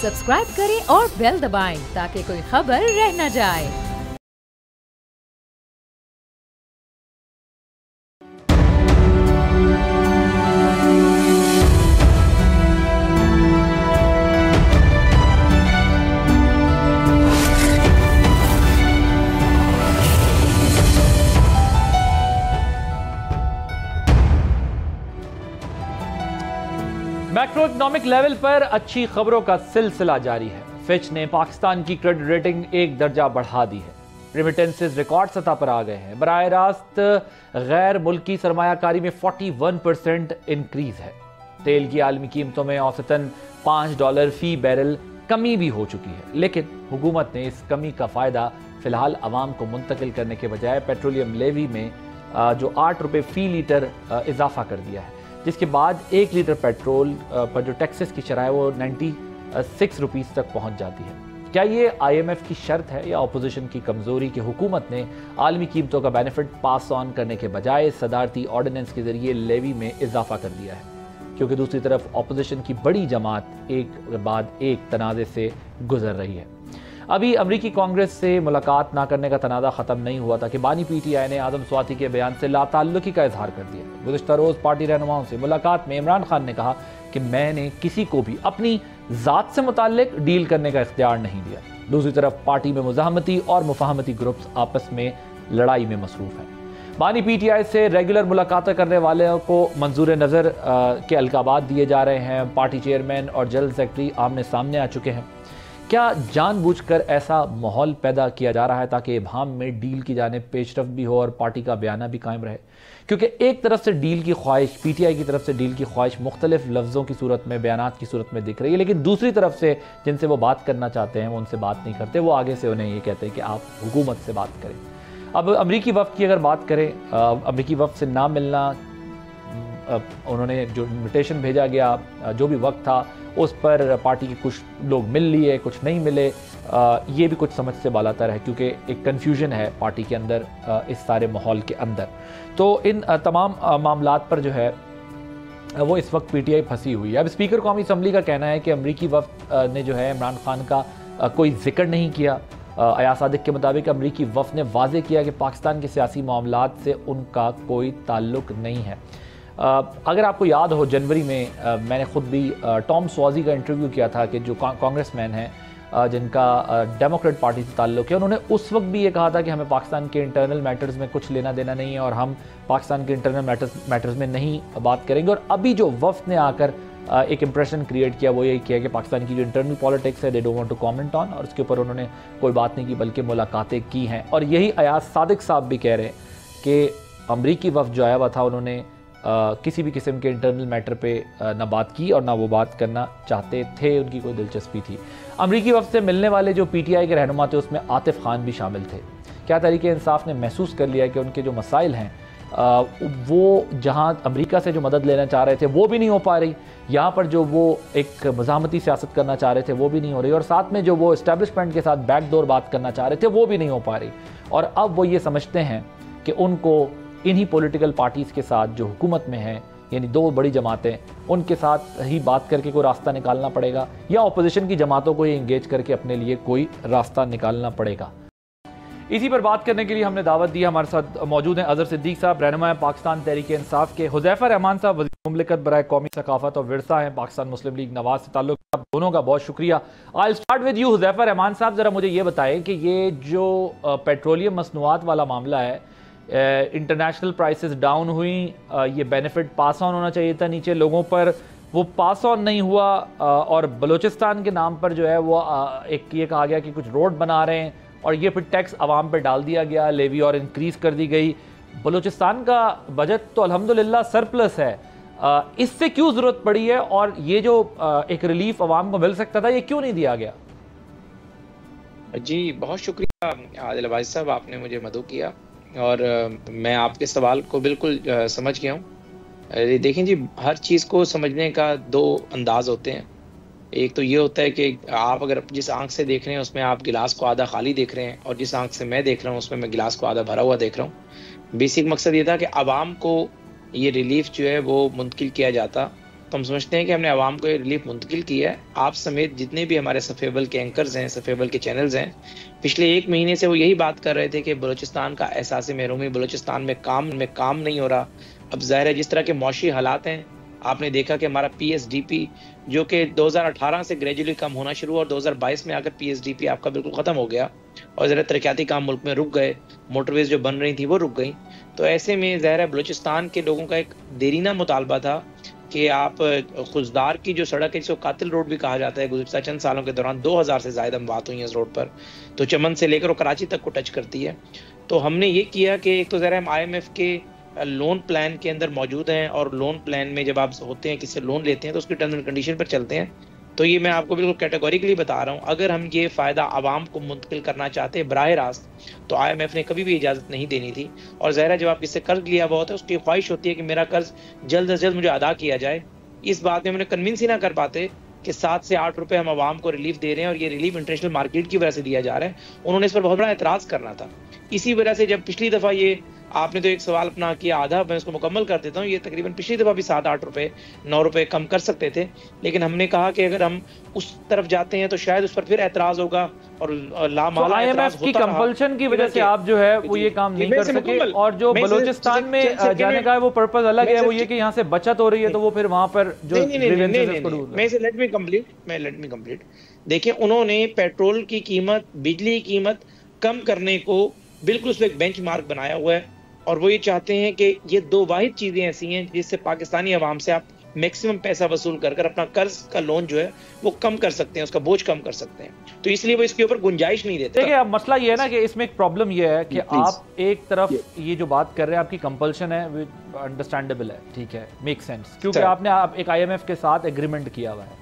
Subscribe करें और bell दबाएं ताकि कोई खबर रह न जाए। मैक्रो इकोनॉमिक लेवल पर अच्छी खबरों का सिलसिला जारी है। फिच ने पाकिस्तान की क्रेडिट रेटिंग एक दर्जा बढ़ा दी है। रेमिटेंसेस रिकॉर्ड सतह पर आ गए हैं। बराह रास्त गैर मुल्की सरमायाकारी में 41% इंक्रीज है। तेल की आलमी कीमतों में औसतन $5 फी बैरल कमी भी हो चुकी है, लेकिन हुकूमत ने इस कमी का फायदा फिलहाल अवाम को मुंतकिल करने के बजाय पेट्रोलियम लेवी में जो ₹8 फी लीटर इजाफा कर दिया है, जिसके बाद 1 लीटर पेट्रोल पर जो टैक्सेस की शरह है वो 96 रुपीस तक पहुंच जाती है। क्या ये IMF की शर्त है या अपोजिशन की कमजोरी कि हुकूमत ने आलमी कीमतों का बेनिफिट पास ऑन करने के बजाय सदारती ऑर्डिनेंस के जरिए लेवी में इजाफा कर दिया है? क्योंकि दूसरी तरफ अपोजिशन की बड़ी जमात एक बाद एक तनाज़े से गुजर रही है। अभी अमरीकी कांग्रेस से मुलाकात ना करने का तनाज़ा ख़त्म नहीं हुआ था कि बानी PTI ने आदम स्वाति के बयान से लाताल्लुकी का इजहार कर दिया। गुज़िश्ता रोज़ पार्टी रहनुमाओं से मुलाकात में इमरान खान ने कहा कि मैंने किसी को भी अपनी ज़ात से मुताल्लिक डील करने का इख्तियार नहीं दिया। दूसरी तरफ पार्टी में मुज़ाहमती और मुफाहमती ग्रुप्स आपस में लड़ाई में मसरूफ़ हैं। बानी PTI से रेगुलर मुलाकातें करने वालों को मंजूर नज़र के अलकाबात दिए जा रहे हैं। पार्टी चेयरमैन और जनरल सेक्रेटरी आमने सामने आ चुके हैं। क्या जानबूझकर ऐसा माहौल पैदा किया जा रहा है ताकि इब्हाम में डील की जानिब पेशरफ भी हो और पार्टी का बयाना भी कायम रहे? क्योंकि एक तरफ से डील की ख्वाहिश, PTI की तरफ से डील की ख्वाहिश मुख्तलिफ लफ्ज़ों की सूरत में, बयानात की सूरत में दिख रही है, लेकिन दूसरी तरफ से जिनसे वो बात करना चाहते हैं वो उनसे बात नहीं करते। वो आगे से उन्हें ये कहते हैं कि आप हुकूमत से बात करें। अब अमरीकी वफ़द की अगर बात करें, अमरीकी वफ़द से ना मिलना, उन्होंने जो इन्विटेशन भेजा गया, जो भी वक्त था उस पर पार्टी के कुछ लोग मिल लिए, कुछ नहीं मिले, ये भी कुछ समझ से बालातर है क्योंकि एक कन्फ्यूजन है पार्टी के अंदर इस सारे माहौल के अंदर। तो इन तमाम मामलात पर जो है वो इस वक्त PTI फंसी हुई है। अब स्पीकर कौमी असम्बली का कहना है कि अमरीकी वफ़द ने जो है इमरान खान का कोई जिक्र नहीं किया। अयाज सादिक के मुताबिक अमरीकी वफ़द ने वाज़े किया कि पाकिस्तान के सियासी मामलात से उनका कोई ताल्लुक नहीं है। अगर आपको याद हो, जनवरी में मैंने ख़ुद भी टॉम स्वाजी का इंटरव्यू किया था कि जो कांग्रेसमैन हैं जिनका डेमोक्रेट पार्टी से ताल्लुक़ है। उन्होंने उस वक्त भी ये कहा था कि हमें पाकिस्तान के इंटरनल मैटर्स में कुछ लेना देना नहीं है और हम पाकिस्तान के इंटरनल मैटर्स में नहीं बात करेंगे। और अभी जो वफ़द ने आकर एक इंप्रेशन क्रिएट किया वो यही किया कि पाकिस्तान की जो इंटरनल पॉलिटिक्स है they don't want to comment on, और उसके ऊपर उन्होंने कोई बात नहीं की बल्कि मुलाकातें की हैं। और यही अयाज सादिक साहब भी कह रहे हैं कि अमरीकी वफ़द जो आया हुआ था उन्होंने किसी भी किस्म के इंटरनल मैटर पे ना बात की और ना वो बात करना चाहते थे, उनकी कोई दिलचस्पी थी। अमरीकी वफ़द से मिलने वाले जो PTI के रहनुमा थे उसमें आतिफ खान भी शामिल थे। क्या तहरीक इंसाफ ने महसूस कर लिया कि उनके जो मसाइल हैं वो जहां अमेरिका से जो मदद लेना चाह रहे थे वो भी नहीं हो पा रही, यहाँ पर जो वो एक मज़ाहमती सियासत करना चाह रहे थे वो भी नहीं हो रही, और साथ में जो वो इस्टेब्लिशमेंट के साथ बैकडोर बात करना चाह रहे थे वो भी नहीं हो पा रही। और अब वो ये समझते हैं कि उनको इन्हीं पॉलिटिकल पार्टीज़ के साथ जो हुकूमत में है, यानी दो बड़ी जमातें, उनके साथ ही बात करके कोई रास्ता निकालना पड़ेगा या अपोजिशन की जमातों को ही इंगेज करके अपने लिए कोई रास्ता निकालना पड़ेगा। इसी पर बात करने के लिए हमने दावत दी। हमारे साथ मौजूद हैं अजहर सिद्दीक साहब, रहनुमा पाकिस्तान तहरीक इंसाफ के, हुज़ैफा रहमान साहब वज़ीर मुमलिकत बराए कौमी सकाफत और विरसा हैं, पाकिस्तान मुस्लिम लीग नवाज से ताल्लुक़। आप दोनों का बहुत शुक्रिया। I will start with you Huzaifa Rahman साहब, ज़रा मुझे ये बताएं कि ये जो पेट्रोलियम मसनूआत वाला मामला है, इंटरनेशनल प्राइसेस डाउन हुई, ये बेनिफिट पास ऑन होना चाहिए था नीचे लोगों पर, वो पास ऑन नहीं हुआ, और बलूचिस्तान के नाम पर जो है वो एक ये कहा गया कि कुछ रोड बना रहे हैं और ये फिर टैक्स आवाम पर डाल दिया गया, लेवी और इंक्रीज़ कर दी गई। बलूचिस्तान का बजट तो अल्हम्दुलिल्लाह सरप्लस है, इससे क्यों ज़रूरत पड़ी है, और ये जो एक रिलीफ आवाम को मिल सकता था ये क्यों नहीं दिया गया? जी बहुत शुक्रिया आदिल भाई साहब, आपने मुझे मदऊ किया और मैं आपके सवाल को बिल्कुल समझ गया हूँ। देखें जी, हर चीज़ को समझने का दो अंदाज होते हैं। एक तो ये होता है कि आप अगर जिस आंख से देख रहे हैं उसमें आप गिलास को आधा खाली देख रहे हैं, और जिस आंख से मैं देख रहा हूँ उसमें मैं गिलास को आधा भरा हुआ देख रहा हूँ। बेसिक मकसद ये था कि आवाम को ये रिलीफ जो है वो मुंतकिल किया जाता तो हम समझते हैं कि हमने आवाम को ये रिलीफ मुंतकिल किया है। आप समेत जितने भी हमारे सफेबल के एंकर्स हैं, सफेबल के चैनल्स हैं, पिछले 1 महीने से वो यही बात कर रहे थे कि बलूचिस्तान का एहसास महरूमी, बलूचिस्तान में काम नहीं हो रहा। अब जाहिर है जिस तरह के मौशी हालात हैं, आपने देखा कि हमारा PSDP जो कि 2018 से ग्रेजुअली कम होना शुरू हुआ और 2022 में आकर PSDP आपका बिल्कुल ख़त्म हो गया और ज़रा तरक्याती काम मुल्क में रुक गए, मोटरवेज जो बन रही थी वो रुक गई। तो ऐसे में ज़ाहिर है बलूचिस्तान के लोगों का एक देरीना मुतालबा था कि आप खुजदार की जो सड़क है जिसको कातिल रोड भी कहा जाता है, गुज़श्ता चंद सालों के दौरान 2000 से ज़्यादा अमवात हुई हैं इस रोड पर, तो चमन से लेकर कराची तक को टच करती है। तो हमने ये किया कि एक तो ज़रा हम IMF के लोन प्लान के अंदर मौजूद हैं और लोन प्लान में जब आप होते हैं किसी लोन लेते हैं तो उसकी टर्म्स एंड कंडीशन पर चलते हैं। तो ये मैं आपको बिल्कुल कैटेगोरिकली बता रहा हूँ, अगर हम ये फ़ायदा आवाम को मुंतकिल करना चाहते हैं बराह रास्त, तो IMF ने कभी भी इजाज़त नहीं देनी थी। और ज़ाहिर जब आप किससे कर्ज लिया हुआ होता है उसकी ख्वाहिश होती है कि मेरा कर्ज जल्द से जल्द मुझे अदा किया जाए। इस बात में हमने कन्विंस ही ना कर पाते कि 7 से 8 रुपए हम आवाम को रिलीफ दे रहे हैं और ये रिलीफ इंटरनेशनल मार्केट की वजह से दिया जा रहा है। उन्होंने इस पर बहुत बड़ा एतराज़ करना था। इसी वजह से जब पिछली दफ़ा ये आपने तो एक सवाल अपना किया आधा, मैं उसको मुकम्मल कर देता हूँ। ये तकरीबन पिछली दफ़ा भी 7-8 रुपए 9 रुपए कम कर सकते थे, लेकिन हमने कहा कि अगर हम उस तरफ जाते हैं तो शायद उस पर फिर एतराज़ होगा और लामाला IMF की कंपल्शन की वजह से आप जो है वो ये काम नहीं कर सके। और जो बलूचिस्तान में जाने का है वो पर्पस अलग है, वो ये कि यहाँ से बचत हो रही है तो वो फिर वहाँ पर जो लेट मी कंप्लीट। देखिए, उन्होंने पेट्रोल की कीमत, बिजली की कीमत कम करने को बिल्कुल उस पर एक बेंचमार्क बनाया हुआ है और वो ये चाहते हैं कि ये 2 वाहिद चीजें ऐसी हैं जिससे पाकिस्तानी अवाम से आप मैक्सिमम पैसा वसूल कर अपना कर्ज का लोन जो है वो कम कर सकते हैं, उसका बोझ कम कर सकते हैं। तो इसलिए वो इसके ऊपर गुंजाइश नहीं देते। देखिए, अब मसला ये है ना कि इसमें एक प्रॉब्लम ये है कि आप एक तरफ ये जो बात कर रहे हैं आपकी कंपल्शन है, अंडरस्टैंडेबल है, ठीक है, मेक सेंस, क्योंकि आपने एक IMF के साथ एग्रीमेंट किया हुआ है।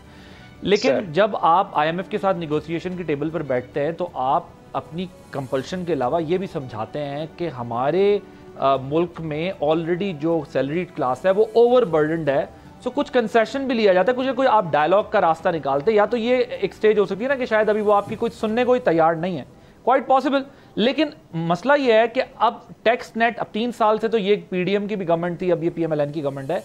लेकिन जब आप IMF के साथ निगोसिएशन की टेबल पर बैठते हैं तो आप अपनी कंपल्शन के अलावा ये भी समझाते हैं कि हमारे मुल्क में ऑलरेडी जो सैलरीड क्लास है वो ओवरबर्डन्ड है, सो कुछ कंसेशन भी लिया जाता है, कुछ ना कोई आप डायलॉग का रास्ता निकालते। या तो ये एक स्टेज हो सकती है ना कि शायद अभी वो आपकी कुछ सुनने को ही तैयार नहीं है, क्वाइट पॉसिबल। लेकिन मसला ये है कि अब टैक्स नेट, अब 3 साल से तो ये PDM की भी गवर्नमेंट थी, अब ये PMLN की गवर्नमेंट है,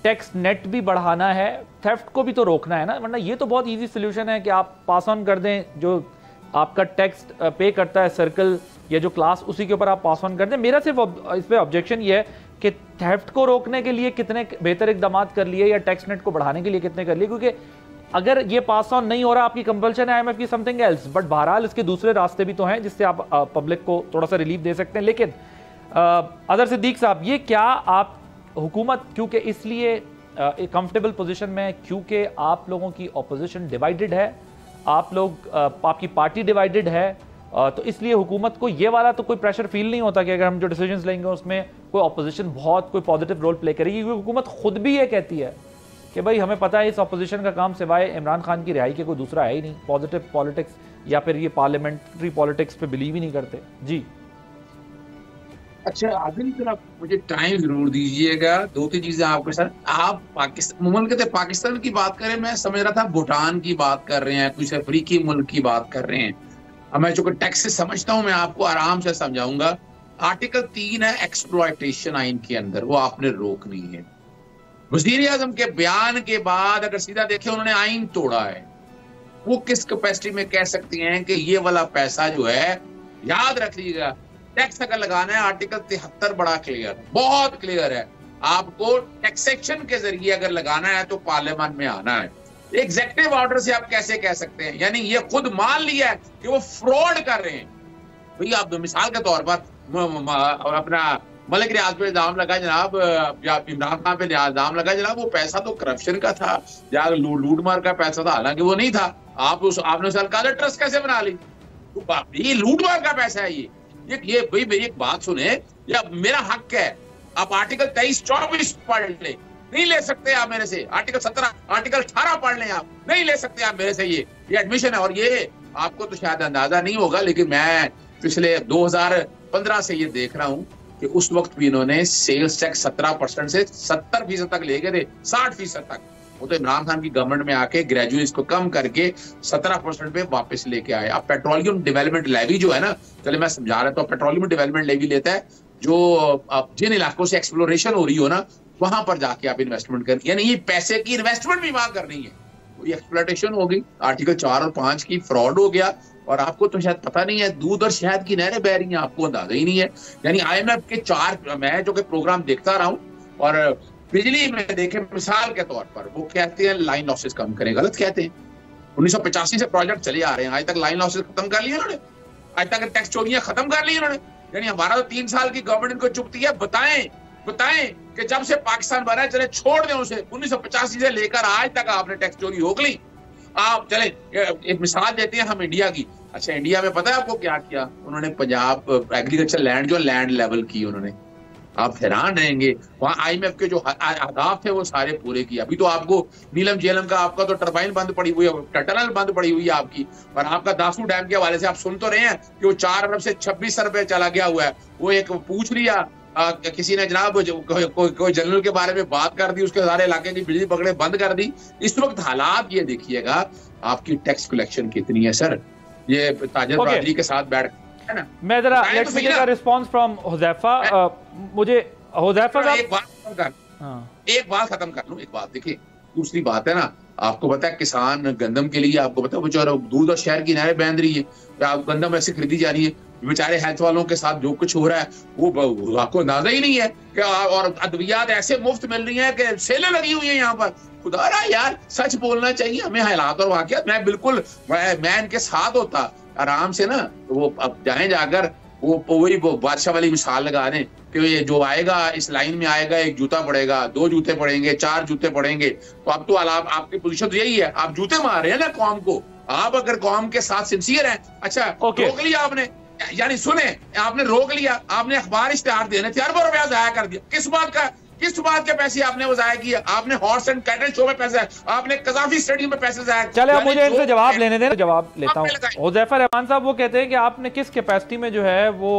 टैक्स नेट भी बढ़ाना है, थेफ्ट को भी तो रोकना है ना। वरना ये तो बहुत ईजी सोल्यूशन है कि आप पास ऑन कर दें, जो आपका टैक्स पे करता है सर्कल या जो क्लास, उसी के ऊपर आप पास ऑन कर दें। मेरा सिर्फ इस पे ऑब्जेक्शन ये है कि थेफ्ट को रोकने के लिए कितने बेहतर इकदाम कर लिए या टैक्स नेट को बढ़ाने के लिए कितने कर लिए, क्योंकि अगर ये पास ऑन नहीं हो रहा, आपकी कंपल्शन है IMF की समथिंग एल्स, बट बहरहाल इसके दूसरे रास्ते भी तो हैं जिससे आप पब्लिक को थोड़ा सा रिलीफ दे सकते हैं। लेकिन अदर सिद्दीक साहब, ये क्या आप हुकूमत क्योंकि इसलिए एक कंफर्टेबल पोजीशन में, क्योंकि आप लोगों की ऑपोजिशन डिवाइडेड है, आप लोग आपकी पार्टी डिवाइडेड है, तो इसलिए हुकूमत को ये वाला तो कोई प्रेशर फील नहीं होता कि अगर हम जो डिसीजंस लेंगे उसमें कोई ऑपोजिशन बहुत कोई पॉजिटिव रोल प्ले करेगी, क्योंकि हुकूमत खुद भी ये कहती है कि भाई हमें पता है इस ऑपोजिशन का काम सिवाय इमरान खान की रिहाई के कोई दूसरा है ही नहीं, पॉजिटिव पॉलिटिक्स या फिर ये पार्लियामेंट्री पॉलिटिक्स पे बिलीव ही नहीं करते। जी अच्छा आदिल, जरा मुझे टाइम जरूर दीजिएगा, 2-3 चीजें आपके साथ। आप पाकिस्तान मुल्क थे, पाकिस्तान की बात करें, मैं समझ रहा था भूटान की बात कर रहे हैं, कुछ अफ्रीकी मुल्क की बात कर रहे हैं। अब मैं जो टैक्स से समझता हूं, मैं आपको आराम से समझाऊंगा। आर्टिकल 3 है एक्सप्लॉयटेशन आइन के अंदर, वो आपने रोकनी है। वजीर आजम के बयान के बाद अगर सीधा देखें, उन्होंने आइन तोड़ा है। वो किस कैपेसिटी में कह सकती हैं कि ये वाला पैसा जो है, याद रख लीजिएगा, टैक्स अगर लगाना है आर्टिकल 73 बड़ा क्लियर, बहुत क्लियर है। आपको टैक्सेशन के जरिए अगर लगाना है तो पार्लियामेंट में आना है। एग्जेक्टिव ऑर्डर से आप कैसे कह सकते हैं? यानी ये खुद मान लिया है कि वो फ्रॉड कर रहे हैं। भैया आप मिसाल के तौर पर अपना मलिक रियाज पे इल्जाम लगा जनाब, या इमरान खान पे इल्जाम लगा जनाब, वो पैसा तो करप्शन का था या लूट मार का पैसा था, हालांकि वो नहीं था। आपने सरकार ट्रस्ट कैसे बना ली? ये लूट मार का पैसा है। ये भाई मेरी एक बात सुने, या मेरा हक है, आप आर्टिकल 23-24 पढ़ ले, नहीं ले सकते आप मेरे से। आर्टिकल 17, आर्टिकल 18 पढ़ लें, आप नहीं ले सकते आप मेरे से। ये एडमिशन है। और ये आपको तो शायद अंदाजा नहीं होगा, लेकिन मैं पिछले 2015 से ये देख रहा हूं कि उस वक्त भी इन्होंने सेल्स टैक्स 17% से 70% तक ले गए थे, 60% तक। वो तो इमरान खान की गवर्नमेंट में आके ग्रेजुअली इसको कम करके 17% पे वापस लेके आए। अब पेट्रोलियम डेवलपमेंट लेवी जो है ना, चले मैं समझा रहा हूं, तो पेट्रोलियम डेवलपमेंट लेवी लेता है जो जिन इलाकों से एक्सप्लोरेशन हो रही हो ना, वहां पर जाके आप इन्वेस्टमेंट करें, यानी ये पैसे की इन्वेस्टमेंट भी वहां करनी है। कोई एक्सप्लॉयटेशन हो गई, आर्टिकल 4 और 5 की फ्रॉड हो गया, और आपको तो शायद पता नहीं है, दूध और शहद की नहरें बह रही हैं, आपको अंदाजा ही नहीं है। यानी IMF के 4 मैं जो कि प्रोग्राम देखता रहा हूँ, और बिजली में देखें मिसाल के तौर पर, वो कहते हैं लाइन लॉसेस कम करें, गलत कहते हैं। 1985 से प्रोजेक्ट चले आ रहे हैं, आज तक लाइन लॉसेस खत्म कर लिए उन्होंने, आज तक टैक्स चोरियां खत्म कर ली उन्होंने। यानी हमारा तो 3 साल की गवर्नमेंट को चुपती है। बताएं कि जब से पाकिस्तान बना है, चले छोड़ दें उसे, 1985 से लेकर आज तक आपने टैक्स चोरी रोक ली। आप चले एक मिसाल देते हैं हम इंडिया की। अच्छा, इंडिया में पता है आपको क्या किया उन्होंने? पंजाब एग्रीकल्चर लैंड जो लैंड लेवल की उन्होंने, आप हैरान रहेंगे। वहां IMF के जो अहदाफ थे वो सारे पूरे किए। अभी तो आपको नीलम झेलम का आपका तो टरबाइन बंद पड़ी हुई है, टनल बंद पड़ी हुई है आपकी, और आपका दासू डैम के हवाले से आप सुन तो रहे हैं कि वो 4 अरब से 26 अरब पे चला गया हुआ है। वो एक पूछ लिया किसी ने, जनाब कोई जनरल के बारे में बात कर दी, उसके सारे इलाके की बिजली पकड़े बंद कर दी। इस वक्त हालात ये देखिएगा, आपकी टैक्स कलेक्शन कितनी है सर, ये ताजर बरादरी के साथ बैठ है ना। मैं जरा let's take a response from Huzaifa. मुझे हुज़ैफा का एक बात खत्म कर लूं। एक बात देखिए, दूसरी बात है ना, आपको पता है किसान गंदम के लिए, आपको पता है बेचारा दूध और शहर की नहरें बंद रही है, आप गंदम ऐसे खरीदी जा रही है, बेचारे हेल्थ वालों के साथ जो कुछ हो रहा है वो आपको अंदाजा ही नहीं है कि, और अद्वियात ऐसे मुफ्त मिल रही है कि सेलें लगी हुई है यहाँ पर। खुदा रहा यार, सच बोलना चाहिए हमें, हालात और वाकयात। मैं बिल्कुल मैं इनके साथ होता आराम से ना, तो वो अब जाए जाकर वो वही बादशाह वाली मिसाल लगा दें कि ये जो आएगा इस लाइन में आएगा, 1 जूता पड़ेगा, 2 जूते पड़ेंगे, 4 जूते पड़ेंगे। तो अब तो आपकी पोजीशन तो यही है, आप जूते मार रहे हैं ना कौम को। आप अगर कौम के साथ सिंसियर हैं, अच्छा रोक लिया आपने, यानी सुने आपने रोक लिया, आपने अखबार इश्तेहार देने थे, अरबों रुपया जाया कर दिया। किस बात के पैसे आपने वो जाया किया? आपने हॉर्स एंड कैटल शो में पैसे, आपने कज़ाफी स्टेडियम में पैसे जाया। चले अब मुझे इनसे जवाब लेने दें, जवाब लेता हूं। हुज़ैफा रहमान साहब वो कहते हैं कि आपने किस कैपेसिटी में जो है वो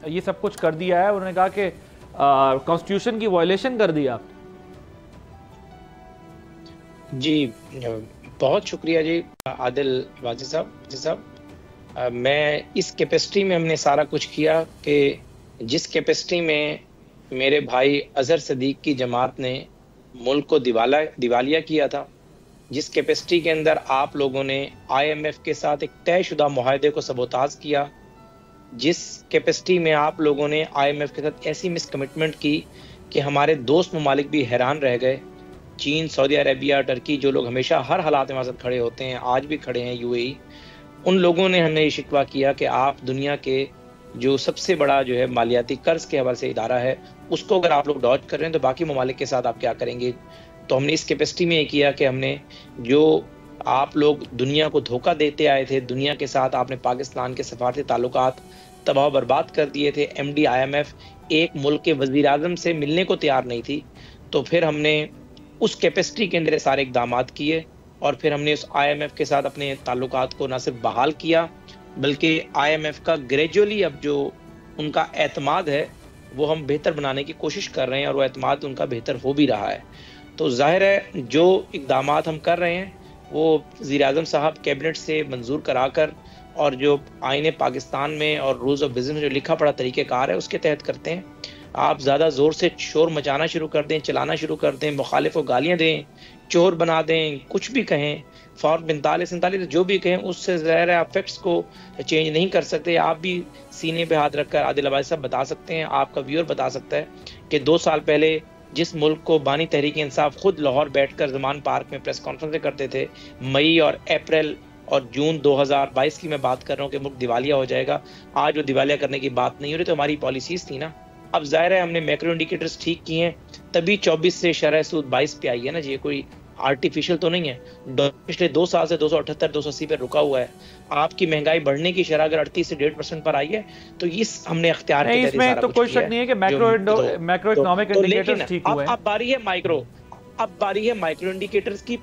ये सब कुछ कर दिया है। उन्होंने कहा कि कॉन्स्टिट्यूशन की वायलेशन कर दिया आपने। जी बहुत शुक्रिया जी आदिल वाजिद साहब। मैं इस कैपेसिटी में हमने सारा कुछ किया कि जिस कैपेसिटी में मेरे भाई अजहर सदीक की जमात ने मुल्क को दिवालिया किया था, जिस कैपेसिटी के अंदर आप लोगों ने IMF के साथ एक तयशुदा मुआहदे को सबोताज किया, जिस कैपेसिटी में आप लोगों ने IMF के साथ ऐसी मिसकमिटमेंट की कि हमारे दोस्त ममालिक भी हैरान रह गए। चीन, सऊदी अरेबिया, टर्की, जो लोग हमेशा हर हालात में हमारे साथ खड़े होते हैं, आज भी खड़े हैं, UAE, उन लोगों ने हमने ये शिकवा किया कि आप दुनिया के जो सबसे बड़ा जो है मालियाती कर्ज के हवाले से इदारा है, उसको अगर आप लोग डॉज कर रहे हैं तो बाकी ममालिक के साथ आप क्या करेंगे। तो हमने इस कैपेसिटी में ये किया कि हमने जो आप लोग दुनिया को धोखा देते आए थे, दुनिया के साथ आपने पाकिस्तान के सफारती ताल्लुकात तबाह बर्बाद कर दिए थे। MD IMF एक मुल्क के वज़ीर आज़म से मिलने को तैयार नहीं थी। तो फिर हमने उस कैपेसिटी के अंदर सारे इक़दाम किए और फिर हमने उस IMF के साथ अपने ताल्लुकात को न सिर्फ बहाल किया बल्कि IMF का ग्रेजुअली अब जो उनका एतमाद है वो हम बेहतर बनाने की कोशिश कर रहे हैं और वो एतमाद उनका बेहतर हो भी रहा है। तो जाहिर है जो इक़दाम हम कर रहे हैं वो वज़ीर-ए-आज़म साहब कैबिनेट से मंजूर कराकर और जो आईने पाकिस्तान में और रूल्स ऑफ बिज़नेस में जो लिखा पढ़ा तरीक़ेकार है उसके तहत करते हैं। आप ज़्यादा ज़ोर से शोर मचाना शुरू कर दें, चलाना शुरू कर दें, मुखालिफ को गालियाँ दें, चोर बना दें, कुछ भी कहें, फॉर्म 45-47 जो भी कहें, उससे ज़ाहिर है आप फैक्ट्स को चेंज नहीं कर सकते। आप भी सीने पे हाथ रखकर आदिल अब्बासी साहब बता सकते हैं, आपका व्यूअर बता सकता है कि 2 साल पहले जिस मुल्क को बानी तहरीक इंसाफ खुद लाहौर बैठकर ज़मान पार्क में प्रेस कॉन्फ्रेंस करते थे, मई और अप्रैल और जून 2022 की मैं बात कर रहा हूँ कि मुल्क दिवालिया हो जाएगा, आज वो दिवालिया करने की बात नहीं हो रही। तो हमारी पॉलिसीज़ थी ना। अब जाहिर है हमने मैक्रो इंडिकेटर्स ठीक किए हैं, तभी 24 से शरह सूद 22 पे आई है ना जी, ये कोई आर्टिफिशियल तो नहीं है। पिछले 2 साल से 278-280 पे रुका हुआ है। आपकी महंगाई बढ़ने की शरह अगर 38 से 1.5% पर आई है तो इस हमने अख्तियार किया है। इसमें तो कोई शक नहीं है कि मैक्रो इकोनॉमिक इंडिकेटर्स ठीक हुए हैं। अब बारी है माइक्रो इंडिकेटर्स की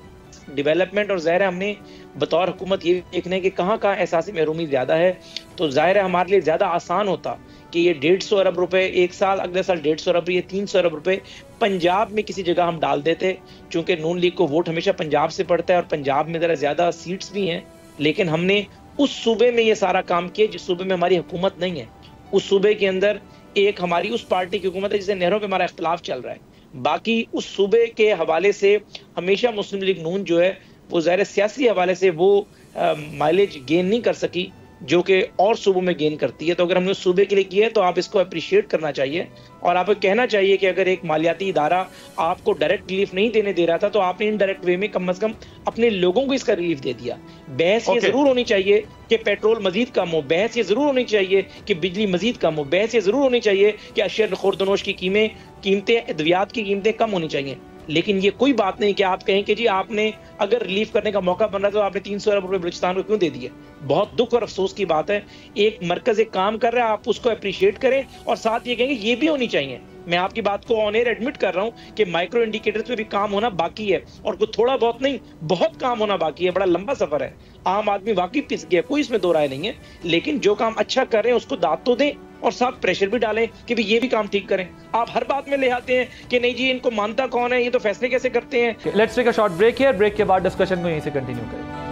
डेवलपमेंट और ज़ाहिर है हमने बतौर हुकूमत ये देखने कि कहाँ एहसास महरूमी ज़्यादा है। तो ज़ाहिर है हमारे लिए ज़्यादा आसान होता कि ये 150 अरब रुपए एक साल, अगले साल 150 अरब, ये 300 अरब रुपए पंजाब में किसी जगह हम डाल देते, क्योंकि नून लीग को वोट हमेशा पंजाब से पड़ता है और पंजाब में ज़रा ज़्यादा सीट्स भी हैं। लेकिन हमने उस सूबे में ये सारा काम किया जिस सूबे में हमारी हुकूमत नहीं है। उस सूबे के अंदर एक हमारी उस पार्टी की हुकूमत है जिसे नहरों पर हमारा इख्तलाफ चल रहा है। बाकी उस सूबे के हवाले से हमेशा मुस्लिम लीग नून जो है वो ज़ाहिर सियासी हवाले से वो माइलेज गेन नहीं कर सकी जो कि और सूबों में गेन करती है। तो अगर हमने उस सूबे के लिए किया है तो आप इसको अप्रिशिएट करना चाहिए और आपको कहना चाहिए कि अगर एक मालियाती इदारा आपको डायरेक्ट रिलीफ नहीं देने दे रहा था तो आपने इनडायरेक्ट वे में कम से कम अपने लोगों को इसका रिलीफ दे दिया। बहस ये जरूर होनी चाहिए कि पेट्रोल मजीद कम हो, बहस ये जरूर होनी चाहिए कि बिजली मजीद कम हो, बहस ये जरूर होनी चाहिए कि अशिया खुर्दनोश की कीमतें अद्वियात की कीमतें कम होनी चाहिए। लेकिन ये कोई बात नहीं कि आप कहें कि जी आपने अगर रिलीफ करने का मौका बन रहा तो आपने 300 अरब रुपए बलूचिस्तान को क्यों दे दिए। बहुत दुख और अफसोस की बात है। एक मरकज एक काम कर रहा है, आप उसको अप्रिशिएट करें और साथ ये कहेंगे ये भी होनी चाहिए। मैं आपकी बात को ऑन एयर एडमिट कर रहा हूं कि माइक्रो इंडिकेटर्स पे भी काम होना बाकी है और कुछ थोड़ा बहुत नहीं बहुत काम होना बाकी है। बड़ा लंबा सफर है, आम आदमी वाकई पिस गया, कोई इसमें दो राय नहीं है। लेकिन जो काम अच्छा कर रहे हैं उसको दाद तो दें और साथ प्रेशर भी डालें कि भाई ये भी काम ठीक करें। आप हर बात में ले आते हैं कि नहीं जी इनको मानता कौन है, ये तो फैसले कैसे करते हैं। Let's take a short break here, break के बाद डिस्कशन को यहीं से कंटिन्यू करें।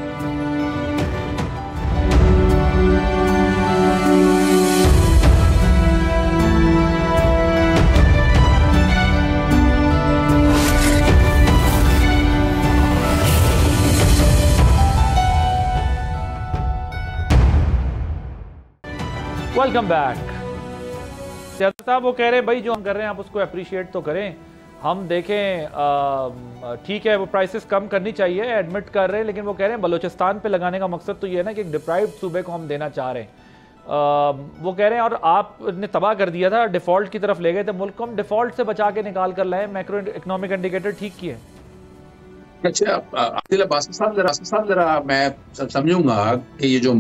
Welcome back. साहब वो कह रहे हैं भाई जो हम कर रहे हैं आप उसको अप्रिशिएट तो करें। हम देखें ठीक है वो प्राइसेस कम करनी चाहिए, एडमिट कर रहे हैं, लेकिन वो कह रहे हैं बलूचिस्तान पे लगाने का मकसद तो ये है ना कि एक डिप्राइव्ड सूबे को हम देना चाह रहे हैं। वो कह रहे हैं और आपने तबाह कर दिया था, डिफॉल्ट की तरफ ले गए थे मुल्क को, हम डिफॉल्ट से बचा के निकाल कर लाए, मैक्रो इकोनॉमिक इंडिकेटर ठीक किए। अच्छा आदिल अब्बासी साहब जरा मैं समझूंगा कि ये जो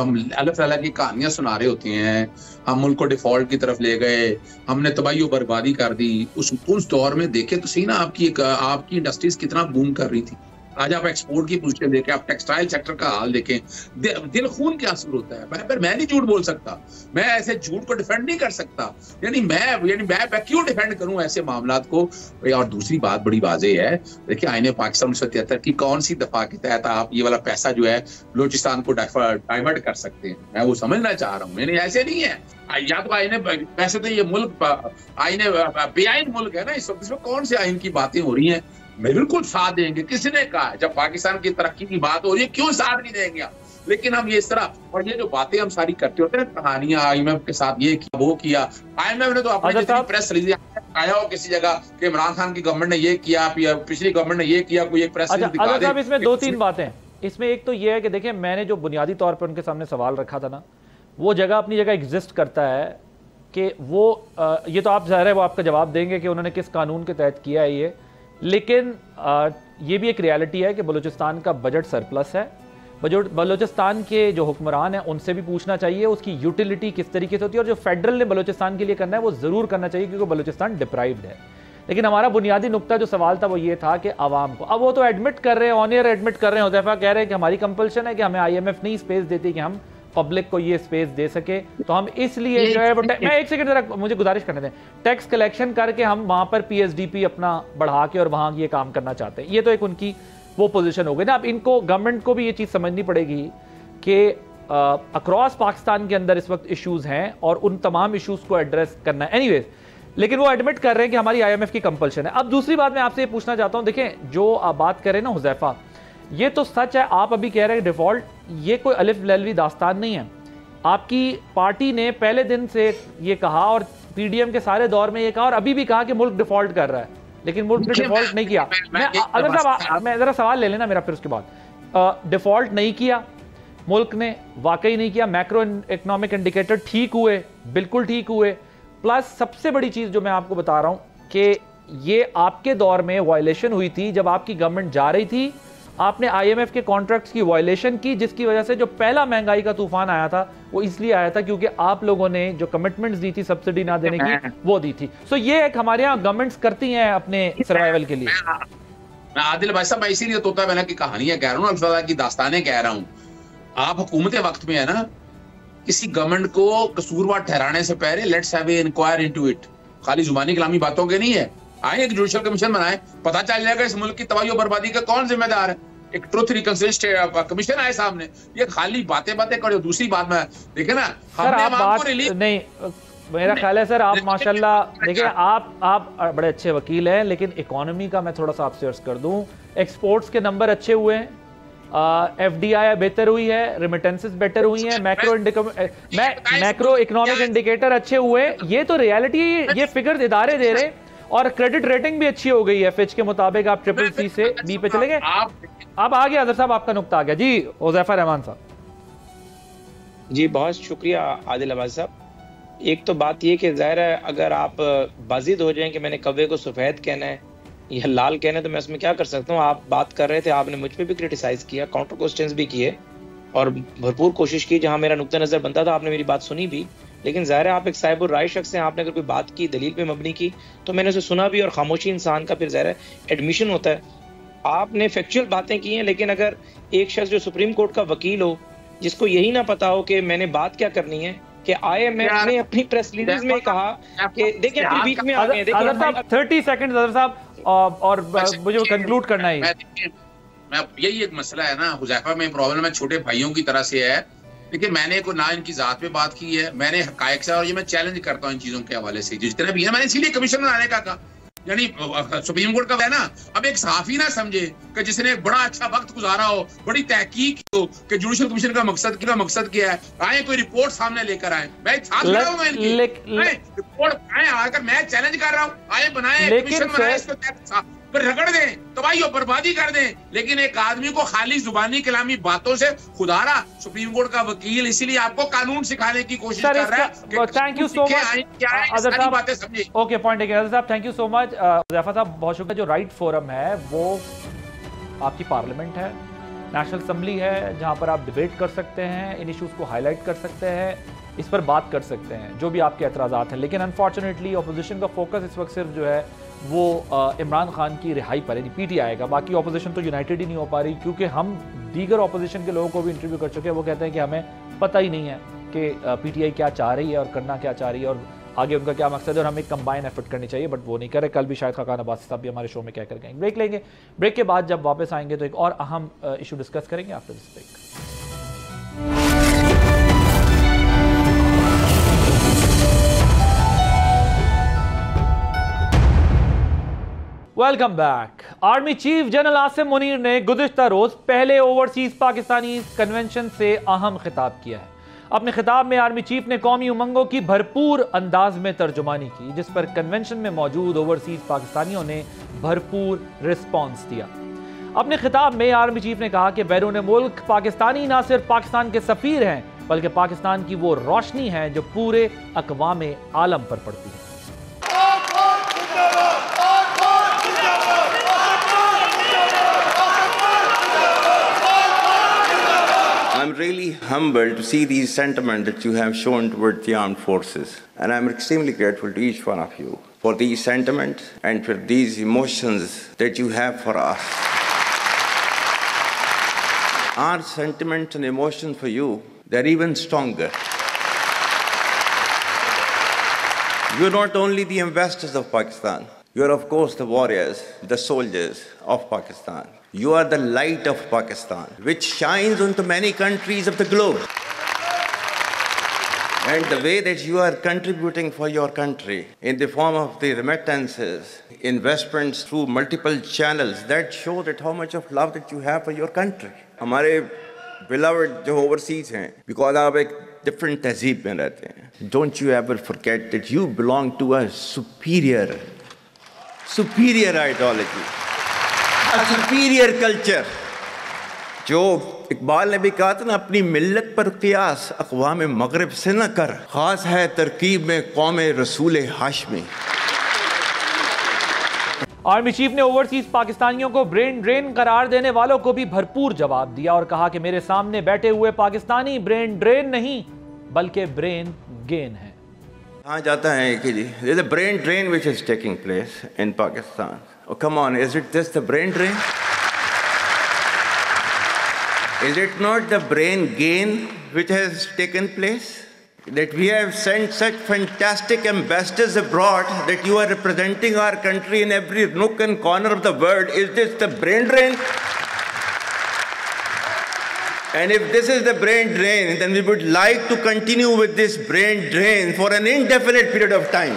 हम अलग अलग की कहानियां सुना रहे होते हैं, हम मुल्क को डिफॉल्ट की तरफ ले गए, हमने तबाही और बर्बादी कर दी। उस दौर में देखे तो सही ना आपकी इंडस्ट्रीज कितना बूम कर रही थी। आज आप एक्सपोर्ट की पोजीशन देखें, आप टेक्सटाइल सेक्टर का हाल देखें, दिल खून के आंसू होता है। मैं नहीं झूठ बोल सकता, मैं ऐसे झूठ को डिफेंड नहीं कर सकता। मैं क्यों डिफेंड करूं ऐसे मामलात को। और दूसरी बात बड़ी वाज़ेह है, देखिए आईने पाकिस्तान 1973 की कौन सी दफा के तहत आप ये वाला पैसा जो है बलूचिस्तान को डाइवर्ट कर सकते हैं। मैं वो समझना चाह रहा हूँ, मैंने ऐसे नहीं है। या तो आईने वैसे तो ये मुल्क आईने बेआइन मुल्क है ना, इस वक्त इसमें कौन से आइन की बातें हो रही हैं। मैं बिल्कुल साथ देंगे, किसने कहा जब पाकिस्तान की तरक्की की बात हो रही है क्यों साथ नहीं देंगे आप। लेकिन हम ये इस तरह और ये जो बातें हम सारी करते होते हैं कहानियां, IMF के साथ ये किया वो किया। IMF ने तो अपनी प्रेस रिलीज आया हो किसी जगह कि इमरान खान की गवर्नमेंट ने ये किया, पिछली गवर्नमेंट ने ये किया, कोई एक प्रेस रिलीज दिखा दे। इसमें दो तीन बातें, इसमें एक तो ये है कि देखिए मैंने जो बुनियादी तौर पर उनके सामने सवाल रखा था ना, वो जगह अपनी जगह एग्जिस्ट करता है कि वो ये तो आप ज़ाहिर है वो आपका जवाब देंगे कि उन्होंने किस कानून के तहत किया है ये। लेकिन ये भी एक रियलिटी है कि बलूचिस्तान का बजट सरप्लस है। बलूचिस्तान के जो हुक्मरान हैं उनसे भी पूछना चाहिए उसकी यूटिलिटी किस तरीके से होती है, और जो फेडरल ने बलूचिस्तान के लिए करना है वो ज़रूर करना चाहिए क्योंकि बलूचिस्तान डिप्राइव्ड है। लेकिन हमारा बुनियादी नुक्ता जो सवाल था वो ये था कि आवाम को, अब वो तो एडमिट कर रहे हैं, ऑन एयर एडमिट कर रहे हैं, हुज़ैफा कह रहे हैं कि हमारी कंपल्शन है कि हमें IMF नहीं स्पेस देती कि हम पब्लिक को ये स्पेस दे सके, तो हम इसलिए जो है मैं एक सेकंड जरा मुझे गुजारिश करने दें, टैक्स कलेक्शन करके हम वहां पर PSDP अपना बढ़ा के और वहां ये काम करना चाहते हैं। ये तो एक उनकी वो पोजीशन हो गई ना। अब इनको गवर्नमेंट को भी ये चीज़ समझनी पड़ेगी कि अक्रॉस पाकिस्तान के अंदर इस वक्त इश्यूज हैं और उन तमाम इश्यूज को एड्रेस करना है। एनीवेज, लेकिन वो एडमिट कर रहे हैं कि हमारी IMF की कंपल्शन है। अब दूसरी बात मैं आपसे ये पूछना चाहता हूँ, देखें जो आप बात करें ना हुज़ैफा, ये तो सच है, आप अभी कह रहे हैं डिफॉल्ट, ये कोई अलिफ ललवी दास्तान नहीं है। आपकी पार्टी ने पहले दिन से ये कहा और PDM के सारे दौर में ये कहा और अभी भी कहा कि मुल्क डिफॉल्ट कर रहा है, लेकिन मुल्क ने डिफॉल्ट नहीं किया। मैं जरा सवाल ले लेना मेरा फिर उसके बाद। डिफॉल्ट नहीं किया मुल्क ने, वाकई नहीं किया। मैक्रो इकोनॉमिक इंडिकेटर ठीक हुए, बिल्कुल ठीक हुए। प्लस सबसे बड़ी चीज जो मैं आपको बता रहा हूं कि ये आपके दौर में वायलेशन हुई थी जब आपकी गवर्नमेंट जा रही थी, आपने IMF के कॉन्ट्रैक्ट्स की वायलेशन की, जिसकी वजह से जो पहला महंगाई का तूफान आया था वो इसलिए आया था क्योंकि आप लोगों ने जो कमिटमेंट्स दी थी सब्सिडी ना देने की वो दी थी। सो ये एक हमारे यहाँ गवर्नमेंट्स करती हैं अपने सर्वाइवल के लिए। मैं आदिल भाई साहब, मैं इसीलिए तोता मैंने की कहानियां कह रहा हूँ, अल्फाजा की दास्तानें कह रहा हूँ। आप हुकूमत वक्त में है ना, किसी गवर्नमेंट को कसूरवार ठहराने से पहले let's have a inquire into it. खाली जुबानी कलामी बातों के नहीं है, आए एक जुडिशल कमीशन बनाए, पता चल जाएगा इस मुल्क की तबाही और बर्बादी का कौन जिम्मेदार है। एक ट्रुथ रिकंसिलिएशन कमीशन आए सामने, ये खाली बातें करे। दूसरी बात में देखे ना, हमने आपको रिलीफ नहीं मेरा ख्याल है सर, आप माशाल्लाह देखिए, आप बड़े अच्छे वकील हैं, लेकिन इकोनॉमी का मैं थोड़ा सा आपसे अर्ज कर दूं, एक्सपोर्ट्स के नंबर अच्छे हुए हैं, FDI बेहतर हुई है, रेमिटेंसेस बेटर हुई हैं, मैक्रो इकोनॉमिक इंडिकेटर अच्छे हुए, ये तो रियलिटी, ये फिगर इदारे दे रहे, और क्रेडिट रेटिंग भी अच्छी हो गई है फिच के मुताबिक, आप CCC से B पे चले गए। अब आ गया अजहर साहब, आपका नुक्ता आ गया जी, हुज़ैफा रहमान साहब। जी बहुत शुक्रिया आदिल अब्बासी साहब। एक तो बात ये कि ज़ाहिर है अगर आप बाजिद हो जाएं कि मैंने कव्वे को सफ़ेद कहना है या लाल कहना है, तो मैं उसमें क्या कर सकता हूँ। आप बात कर रहे थे, आपने मुझ पे भी क्रिटिसाइज किया, काउंटर क्वेश्चंस भी किए और भरपूर कोशिश की, जहाँ मेरा नुक्ता नज़र बनता था आपने मेरी बात सुनी भी। लेकिन ज़ाहिर है आप एक साहिबुर राय शख्स हैं, आपने अगर कोई बात की दलील पे मबनी की तो मैंने उसे सुना भी, और खामोशी इंसान का फिर ज़ाहिर है एडमिशन होता है। आपने फैक्चुअल बातें की हैं, लेकिन अगर एक शख्स जो सुप्रीम कोर्ट का वकील हो, जिसको यही ना पता हो कि मैंने बात क्या करनी है, कि IMF ने अपनी प्रेस रिलीज में कहा कि देखिए फिर बीच में आ गए, देखिए 30 सेकंड अजहर साहब, और मुझे कंक्लूड करना है। मैं यही एक मसला है ना हुज़ैफा में, प्रॉब्लम है छोटे भाइयों की तरह से है। देखिए मैंने को ना इनकी जात पे बात की है, मैंने हकायक से, और ये मैं चैलेंज करता हूँ इन चीजों के हवाले से जितने भी है, मैंने इसीलिए कमीशन बनाने का कहा, यानी सुप्रीम कोर्ट का है ना। अब एक सहाफी ना समझे कि जिसने बड़ा अच्छा वक्त गुजारा हो, बड़ी तहकीक हो कि जुडिशल कमीशन का मकसद क्या है, आए कोई रिपोर्ट सामने लेकर आए, मैं साथ खड़ा हूं, मैं रिपोर्ट आए आकर मैं चैलेंज कर रहा हूं, आए बनाए कमीशन बनाए, इसको फिर रगड़ दें, तबाही और बर्बादी कर दें। लेकिन एक आदमी को खाली जुबानी कलामी बातों से खुदारा सुप्रीम कोर्ट का वकील इसीलिए आपको कानून सिखाने की कोशिश कर रहा है। थैंक यू सो मच, बातें समझिए। ओके, पॉइंट है साहब, thank you so much Huzaifa साहब, बहुत शुक्रिया। जो राइट फोरम है वो आपकी पार्लियामेंट है, नेशनल असम्बली है, जहां पर आप डिबेट कर सकते हैं, इन इश्यूज को हाईलाइट कर सकते हैं, इस पर बात कर सकते हैं, जो भी आपके एतराज़ात हैं। लेकिन अनफॉर्चुनेटली अपोजिशन का फोकस इस वक्त सिर्फ जो है वो इमरान खान की रिहाई पर, यानी PTI का। बाकी अपोजिशन तो यूनाइटेड ही नहीं हो पा रही, क्योंकि हम दीगर अपोजिशन के लोगों को भी इंटरव्यू कर चुके हैं, वो कहते हैं कि हमें पता ही नहीं है कि PTI क्या चाह रही है और करना क्या चाह रही है और आगे उनका क्या मकसद है, और हमें कंबाइन एफर्ट करनी चाहिए, बट वो नहीं करे। कल भी शायद खाकान अब्बासी साहब भी हमारे शो में क्या कर गए। ब्रेक लेंगे, ब्रेक के बाद जब वापस आएंगे तो एक और अहम इशू डिस्कस करेंगे after this break. Welcome back. Army chief general Asim Munir ने गुज़िश्ता रोज पहले ओवरसीज पाकिस्तानी कन्वेंशन से अहम खिताब किया है। अपने खिताब में आर्मी चीफ ने कौमी उमंगों की भरपूर अंदाज में तर्जुमानी की, जिस पर कन्वेंशन में मौजूद ओवरसीज पाकिस्तानियों ने भरपूर रिस्पॉन्स दिया। अपने खिताब में आर्मी चीफ ने कहा कि बैरून मुल्क पाकिस्तानी ना सिर्फ पाकिस्तान के सफीर हैं, बल्कि पाकिस्तान की वो रोशनी है जो पूरे अक़वाम आलम पर पड़ती है। I'm really humbled to see these sentiments that you have shown towards the armed forces, and I'm extremely grateful to each one of you for these sentiments and for these emotions that you have for us. Our sentiments and emotions for you, they're even stronger. You're not only the ambassadors of Pakistan, you're of course the warriors, the soldiers of Pakistan. You are the light of Pakistan, which shines onto many countries of the globe. And the way that you are contributing for your country in the form of the remittances, investments through multiple channels, that show that how much of love that you have for your country. हमारे beloved जो overseas हैं, because आप एक different तहजीब में रहते हैं. Don't you ever forget that you belong to a superior ideology. A superior culture. जो इकबाल ने भी कहा था ना, अपनी मिल्लत पर क़ियास अक़वाम मग़रिब से न कर, ख़ास है तरकीब में क़ौम रसूल हाशमी। आर्मी चीफ ने ओवरसीज पाकिस्तानियों को ब्रेन ड्रेन करार देने वालों को भी भरपूर जवाब दिया और कहा कि मेरे सामने बैठे हुए पाकिस्तानी ब्रेन ड्रेन नहीं बल्कि ब्रेन गेन है। कहा जाता है कि जी there's a brain drain which is taking place in Pakistan. Oh come on, is it just the brain drain? Is it not the brain gain which has taken place? That we have sent such fantastic ambassadors abroad that you are representing our country in every nook and corner of the world. Is this the brain drain? And if this is the brain drain, then we would like to continue with this brain drain for an indefinite period of time.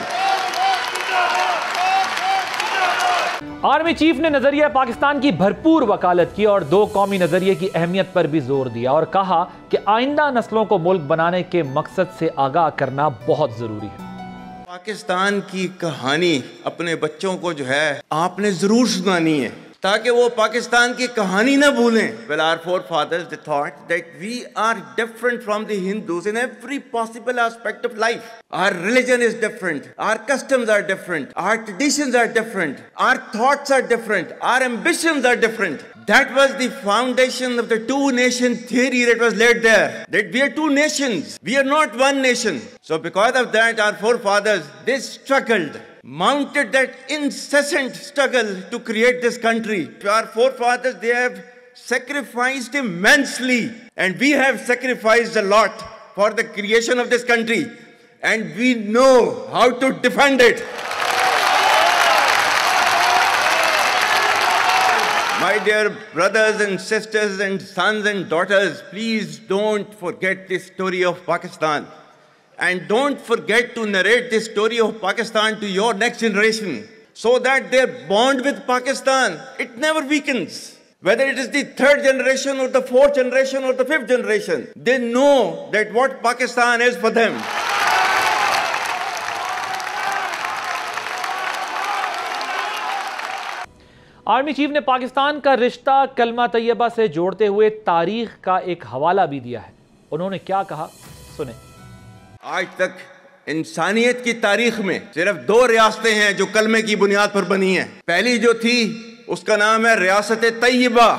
Army chief ने नजरिया पाकिस्तान की भरपूर वकालत की और दो कौमी नजरिए की अहमियत पर भी जोर दिया और कहा कि आइंदा नस्लों को मुल्क बनाने के मकसद से आगाह करना बहुत जरूरी है। पाकिस्तान की कहानी अपने बच्चों को जो है आपने जरूर सुनानी है ताकि वो पाकिस्तान की कहानी ना भूलें। Well, our forefathers they thought that we are different from the Hindus in every possible aspect of life. Our religion is different, our customs are different, our traditions are different, our thoughts are different, our ambitions are different. That was the foundation of the two-nation theory that was laid there. That we are two nations, we are not one nation. So because of that, our forefathers, they struggled, mounted that incessant struggle to create this country. Our forefathers, they have sacrificed immensely, and we have sacrificed a lot for the creation of this country, and we know how to defend it. My dear brothers and sisters and sons and daughters, please don't forget this story of Pakistan. And don't forget to narrate this story of Pakistan to your next generation so that their bond with Pakistan, it never weakens. Whether it is the third generation or the fourth generation or the fifth generation, they know that what Pakistan is for them. Army chief ने पाकिस्तान का रिश्ता कलमा तैयबा से जोड़ते हुए तारीख का एक हवाला भी दिया है। उन्होंने क्या कहा, सुने। आज तक इंसानियत की तारीख में सिर्फ दो रियासतें हैं जो कलमे की बुनियाद पर बनी हैं। पहली जो थी उसका नाम है रियासत तैयबा,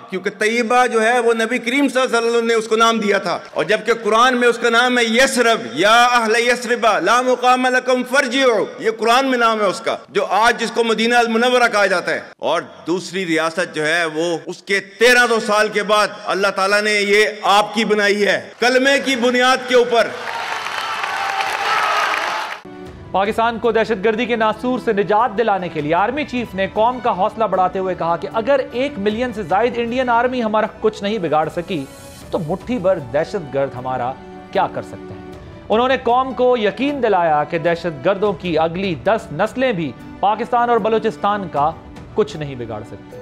क्योंकि तैयबा जो है वो नबी करीम सल्लल्लाहु अलैहि वसल्लम ने उसको नाम दिया था, और जबकि कुरान में उसका नाम है यसरब, या अहले यसरबा ला मुकाम लकुम फरजिउ, ये कुरान में नाम है उसका, जो आज जिसको मदीना अल मुनव्वरा कहा जाता है। और दूसरी रियासत जो है वो उसके 1300 साल के बाद अल्लाह ताला ने ये आपकी बनाई है कलमे की बुनियाद के ऊपर। पाकिस्तान को दहशतगर्दी के नासूर से निजात दिलाने के लिए आर्मी चीफ ने कौम का हौसला बढ़ाते हुए कहा कि अगर 1 मिलियन से ज्यादा इंडियन आर्मी हमारा कुछ नहीं बिगाड़ सकी तो मुट्ठी भर दहशतगर्द हमारा क्या कर सकते हैं। उन्होंने कौम को यकीन दिलाया कि दहशतगर्दों की अगली 10 नस्लें भी पाकिस्तान और बलूचिस्तान का कुछ नहीं बिगाड़ सकते।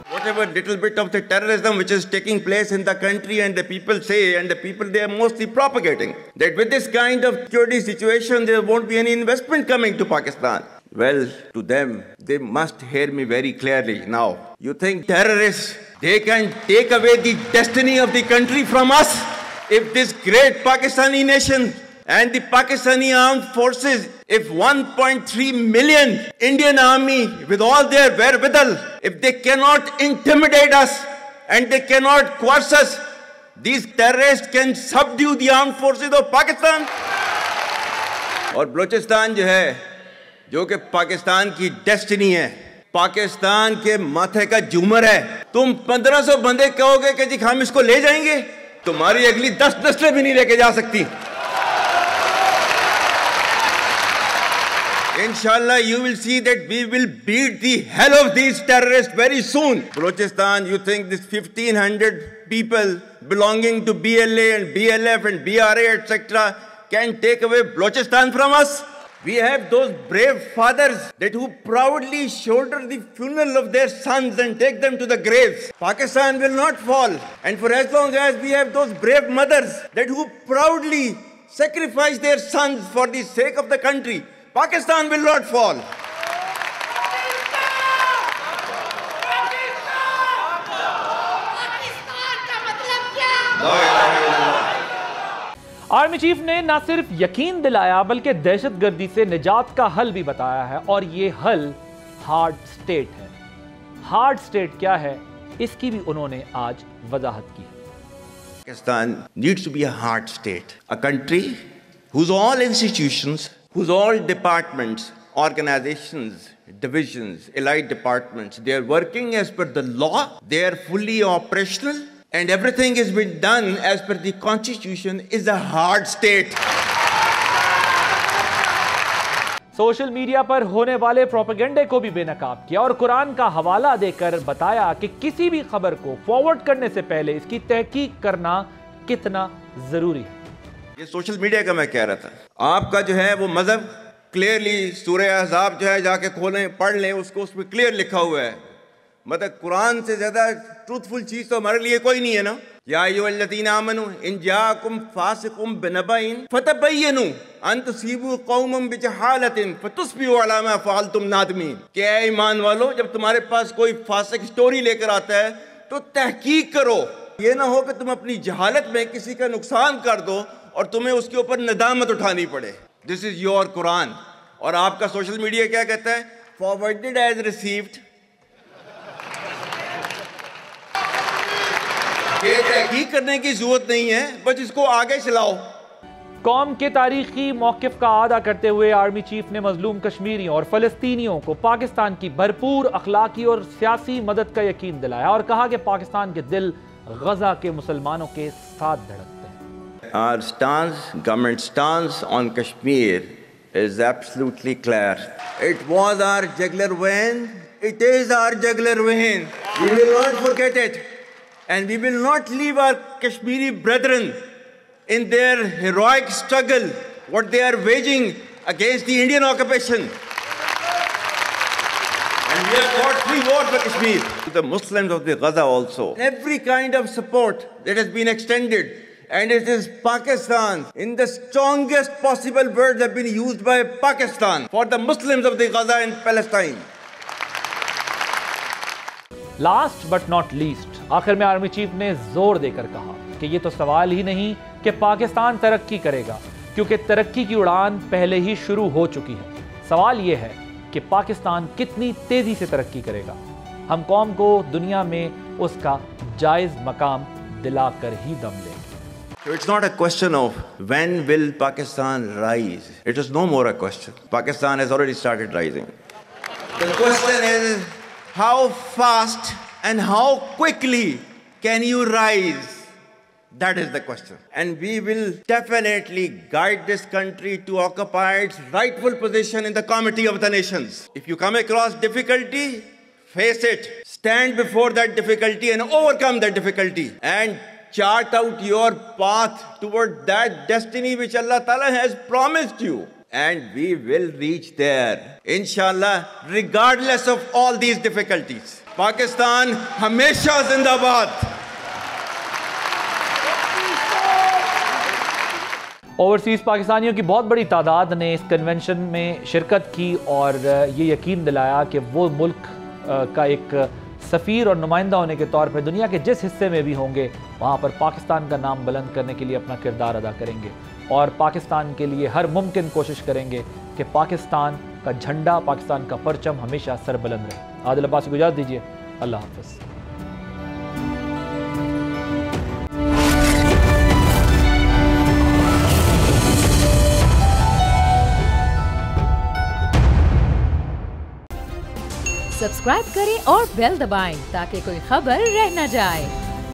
Whatever little bit of the terrorism which is taking place in the country, and the people say, and the people they are mostly propagating, that with this kind of security situation there won't be any investment coming to Pakistan. Well, to them, they must hear me very clearly now. You think terrorists, they can take away the destiny of the country from us? If this great Pakistani nation and the Pakistani armed forces, if 1.3 million Indian army with all their wherewithal, if they cannot intimidate us and they cannot coerce us, these terrorists can subdue the armed forces of Pakistan. और बलूचिस्तान जो है, जो कि पाकिस्तान की destiny है, पाकिस्तान के माथे का झूमर है, तुम 1500 बंदे कहोगे कि जी हम इसको ले जाएंगे, तुम्हारी अगली 10 नस्लें भी नहीं लेके जा सकती। Inshallah, you will see that we will beat the hell of these terrorists very soon. Balochistan, you think this 1500 people belonging to BLA and BLF and BRA, etc. can take away Balochistan from us? We have those brave fathers that who proudly shoulder the funeral of their sons and take them to the graves. Pakistan will not fall. And for as long as we have those brave mothers that who proudly sacrifice their sons for the sake of the country, Pakistan will not fall. Army chief ने न सिर्फ यकीन दिलाया बल्कि दहशतगर्दी से निजात का हल भी बताया है, और ये हल हार्ड स्टेट है। हार्ड स्टेट क्या है, इसकी भी उन्होंने आज वजाहत की। Pakistan needs to be a hard state, a country whose all institutions, whose all departments, organizations, divisions, allied departments, they are working as per the law, they are fully operational, and everything has been done as per the constitution, is a hard state. Social media पर होने वाले प्रोपेगेंडे को भी बेनकाब किया और कुरान का हवाला देकर बताया कि किसी भी खबर को फॉरवर्ड करने से पहले इसकी तहकीक करना कितना जरूरी है। ये सोशल मीडिया का मैं कह रहा था, आपका जो है वो मजहब क्लियरली सूरह अहज़ाब जो है जाके खोलें पढ़ लें, उसको उसमें क्लियर लिखा हुआ है। मतलब कुरान से ज्यादा ट्रूथफुल चीज तो हमारे लिए कोई नहीं है ना। या अय्युहल्लज़ीना आमनू इन जाअकुम फासिकुम बिनबइन फतबय्यनु अन तुसीबू कौमम बिजहालतिन फतुस्बिहू अला मा फ़अलतुम नादिमीन। क्या ईमान वालो, जब तुम्हारे पास कोई फासिक स्टोरी लेकर आता है तो तहकीक करो, ये ना हो कि तुम अपनी जहालत में किसी का नुकसान कर दो और तुम्हें उसके ऊपर नदामत उठानी पड़े। This is your Quran. और आपका सोशल मीडिया क्या कहता है? Forwarded as received. ये तहकीक करने की जरूरत नहीं है, बस इसको आगे चलाओ। कौम के तारीखी मौक़िफ़ का अदा करते हुए आर्मी चीफ ने मजलूम कश्मीरियों और फ़लस्तीनियों को पाकिस्तान की भरपूर अखलाकी और सियासी मदद का यकीन दिलाया और कहा कि पाकिस्तान के दिल गजा के मुसलमानों के साथ धड़कते हैं। Our stance, government stance on Kashmir is absolutely clear. It was our jugular vein. It is our jugular vein. We will not forget it. And we will not leave our Kashmiri brethren in their heroic struggle, what they are waging against the Indian occupation. And we have fought free war for Kashmir. To the Muslims of the Gaza also, every kind of support that has been extended, and it is Pakistan, in the strongest possible words have been used by Pakistan for the Muslims of the Gaza and Palestine. Last but not least, आखिर में army chief ने जोर देकर कहा कि ये तो सवाल ही नहीं कि पाकिस्तान तरक्की करेगा, क्योंकि तरक्की की उड़ान पहले ही शुरू हो चुकी है। सवाल ये है कि पाकिस्तान कितनी तेजी से तरक्की करेगा। हम कौम को दुनिया में उसका जायज मकाम दिलाकर ही दम लेंगे। So it's not a question of when will Pakistan rise. It is no more a question. Pakistan has already started rising. The question is, how fast and how quickly can you rise? That is the question. And we will definitely guide this country to occupy its rightful position in the Committee of the Nations. If you come across difficulty, face it. Stand before that difficulty and overcome that difficulty. And chart out your path toward that destiny which Allah Ta'ala has promised you. And we will reach there, inshallah, regardless of all these difficulties. Pakistan, hamesha zindabad. Overseas पाकिस्तानियों की बहुत बड़ी तादाद ने इस convention में शिरकत की और ये यकीन दिलाया कि वो मुल्क का एक सफ़ीर और नुमाइंदा होने के तौर पर दुनिया के जिस हिस्से में भी होंगे वहाँ पर पाकिस्तान का नाम बुलंद करने के लिए अपना किरदार अदा करेंगे और पाकिस्तान के लिए हर मुमकिन कोशिश करेंगे कि पाकिस्तान का झंडा, पाकिस्तान का परचम हमेशा सरबुलंद रहे। आदिल अब्बासी को इजाज़त दीजिए। अल्लाह हाफ़िज़। सब्सक्राइब करें और बेल दबाएं ताकि कोई खबर रह न जाए।